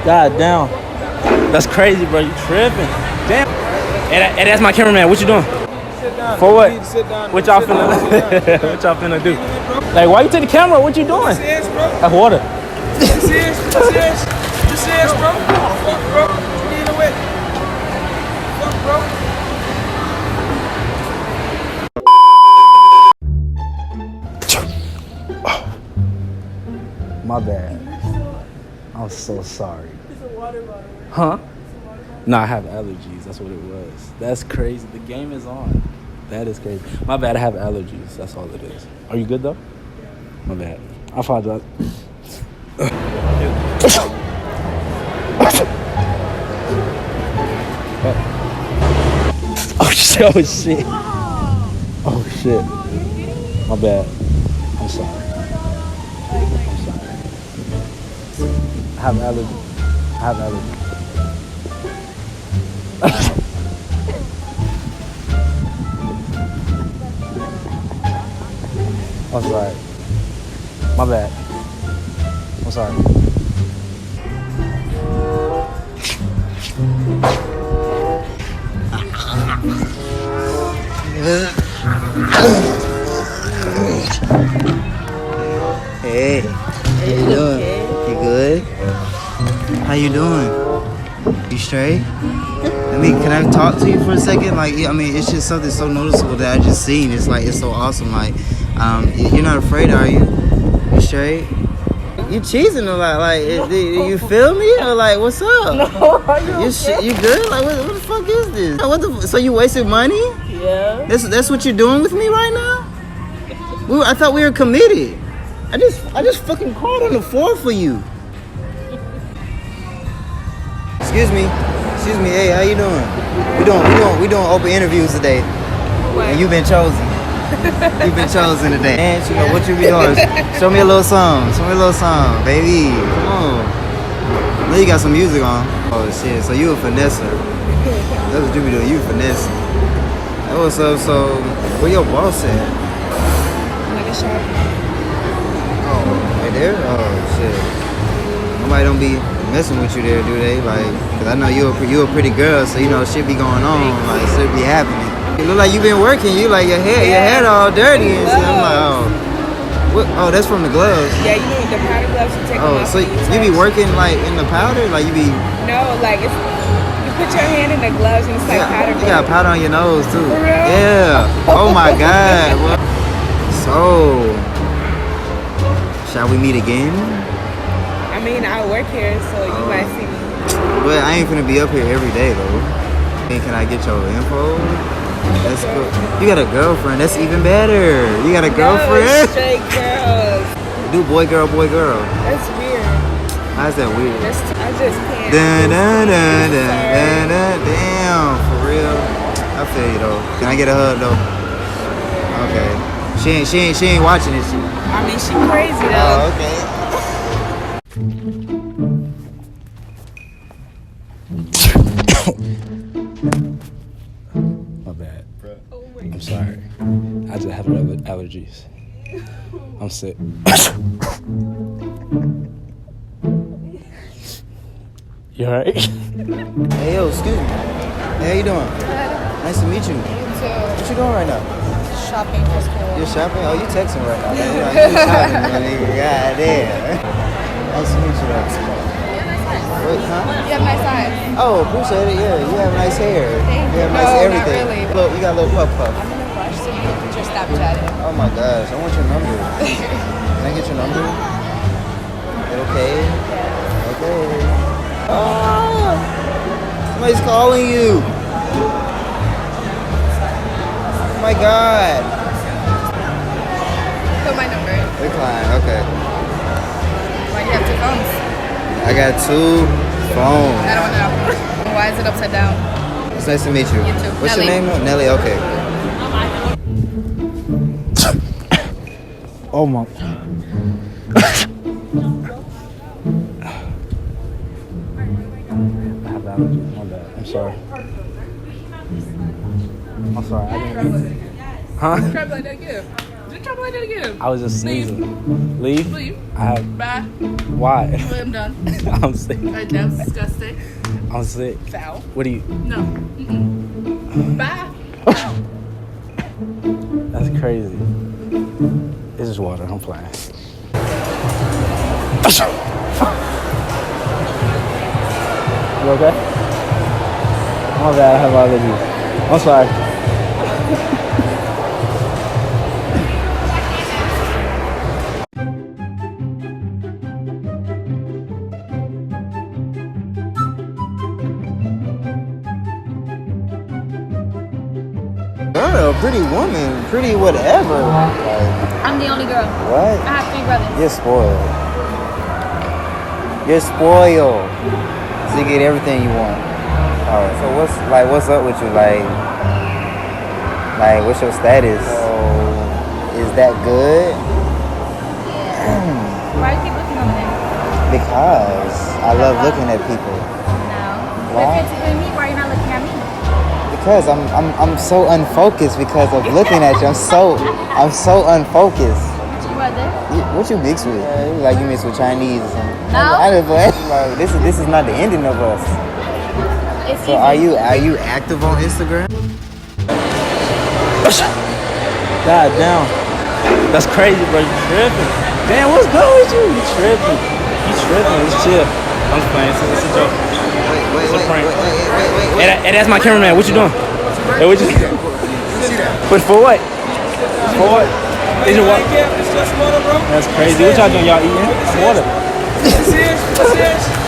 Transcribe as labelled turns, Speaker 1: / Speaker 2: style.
Speaker 1: God damn. That's crazy, bro. You tripping. Damn. And that's my cameraman. What you doing?
Speaker 2: Sit down.
Speaker 1: For what?
Speaker 2: Sit down.
Speaker 1: What y'all finna what y'all finna do? Like, why you take the camera? What you doing?
Speaker 2: Serious, bro?
Speaker 1: That's water.
Speaker 2: You serious? You serious? You serious, bro? Fuck, bro. Either way. Fuck, bro.
Speaker 1: My bad. I'm so sorry.
Speaker 3: It's a water bottle.
Speaker 1: Huh? No, I have allergies. That's what it was. That's crazy. The game is on. That is crazy. My bad. I have allergies. That's all it is. Are you good though? My bad. I apologize. Oh shit! Oh shit! Oh shit! My bad. I'm sorry. I have allergies. I have allergies. I'm sorry. My bad. I'm sorry.
Speaker 4: Hey, how you doing? You good? How you doing? You straight? Can I talk to you for a second? Like, I mean, it's just something so noticeable that I just seen. It's like, it's so awesome. Like, you're not afraid, are you? You straight? You cheesing a lot. Like, you feel me? Or like, what's up?
Speaker 3: No, are you okay?
Speaker 4: You good? Like, what the fuck is this? So you wasted money?
Speaker 3: Yeah.
Speaker 4: That's what you're doing with me right now? I thought we were committed. I just fucking called on the floor for you. Excuse me. Hey, how you doing? We doing open interviews today.
Speaker 3: What?
Speaker 4: And you've been chosen. You've been chosen today. And you know what you be doing? Show me a little song. Baby. Come on. I know you got some music on. Oh shit. So you a finesser. That's what you be doing. You finessing. That was so where your boss at?
Speaker 3: Like a shop.
Speaker 4: Oh, right there? Oh shit. Nobody don't be messing with you there, do they? Like, cause I know you a pretty girl, so you know shit be going on, like shit be happening. You look like you been working. You like your head all dirty and shit. I'm like, oh, what? Oh, that's from the gloves.
Speaker 3: Yeah, you know the powder gloves you take them
Speaker 4: Oh,
Speaker 3: off.
Speaker 4: so you be working like in the powder, like you be.
Speaker 3: No, like it's you put your hand in the gloves and it's like powder gloves.
Speaker 4: You got powder on your nose too.
Speaker 3: For real?
Speaker 4: Yeah. Oh my god. So, shall we meet again?
Speaker 3: I mean, I work here, so you might see me.
Speaker 4: But I ain't gonna be up here every day though. Hey, can I get your info? That's cool. You got a girlfriend. That's even better. You got a girlfriend?
Speaker 3: No, straight girls.
Speaker 4: Do boy, girl.
Speaker 3: That's weird.
Speaker 4: How's that weird?
Speaker 3: I just can't.
Speaker 4: Damn, for real. I feel you though. Can I get a hug though? Okay. She ain't watching this shit.
Speaker 3: I mean, she crazy though.
Speaker 4: Oh, okay.
Speaker 1: My bad.
Speaker 3: Oh my
Speaker 1: I'm sorry. I just have allergies. I'm sick. You alright?
Speaker 4: Hey, yo, excuse me. Hey, how you doing? Nice to meet you.
Speaker 3: You too.
Speaker 4: What you doing right now?
Speaker 3: Shopping for school.
Speaker 4: You're shopping? Oh, you texting right now. You shopping, man. God damn. Nice to meet you, though. Wait, huh?
Speaker 3: You have nice eyes.
Speaker 4: Oh, appreciate it. Yeah, you have nice hair.
Speaker 3: Thank
Speaker 4: You have
Speaker 3: you.
Speaker 4: nice
Speaker 3: No,
Speaker 4: everything.
Speaker 3: not really.
Speaker 4: Look, you got a little puff.
Speaker 3: I'm in a rush to get your Snapchat.
Speaker 4: Oh my gosh, I want your number. Can I get your number? Is it okay? Okay. Oh, somebody's calling you. Oh my god.
Speaker 3: Put my number.
Speaker 4: Decline, okay.
Speaker 3: Why do you have two phones?
Speaker 4: I got 2 phones.
Speaker 3: I don't want to know. Why is it upside down?
Speaker 4: It's nice to meet you.
Speaker 3: You too.
Speaker 4: What's
Speaker 3: Nelly.
Speaker 4: your name? Nelly, okay.
Speaker 1: Oh my. I have allergies. My bad. I'm sorry. I'm sorry. I didn't. Huh?
Speaker 3: Try to be like that, yeah. Just y'all play that again?
Speaker 1: I was just
Speaker 3: Leave.
Speaker 1: sneezing. Leave?
Speaker 3: Leave.
Speaker 1: I,
Speaker 3: Bye.
Speaker 1: why?
Speaker 3: I'm done.
Speaker 1: I'm sick.
Speaker 3: That was disgusting.
Speaker 1: I'm sick.
Speaker 3: Foul.
Speaker 1: What do you?
Speaker 3: No. Mm-mm. Bye. Foul.
Speaker 1: That's crazy. This is water. I'm playing. You okay? My bad. I have allergies. I'm sorry.
Speaker 4: Girl, pretty woman, pretty whatever. Like,
Speaker 3: I'm the only girl.
Speaker 4: what?
Speaker 3: I have 3 brothers.
Speaker 4: You're spoiled. You're spoiled. So you get everything you want. Alright, so what's up with you? Like what's your status? So, is that good?
Speaker 3: Why do you keep looking over there?
Speaker 4: Because I love looking at people.
Speaker 3: No.
Speaker 4: Why?
Speaker 3: If you're me, why are you not looking at me?
Speaker 4: Because I'm so unfocused because of looking at you. I'm so unfocused.
Speaker 3: What you brother?
Speaker 4: What you mix with? Like you mix with Chinese or something?
Speaker 3: No.
Speaker 4: I just like this is not the ending of us.
Speaker 3: It's
Speaker 4: So are you active on Instagram?
Speaker 1: God damn. That's crazy, bro. You tripping. Damn, what's good with you? You tripping. You tripping. It's chill. I'm playing. It's a joke.
Speaker 4: Wait.
Speaker 1: Hey, that's my cameraman. What you doing? Hey, what you doing? But for what? For what? Is it water?
Speaker 2: It's just water, bro.
Speaker 1: That's crazy. What y'all doing? Y'all eating? Water.
Speaker 2: This is.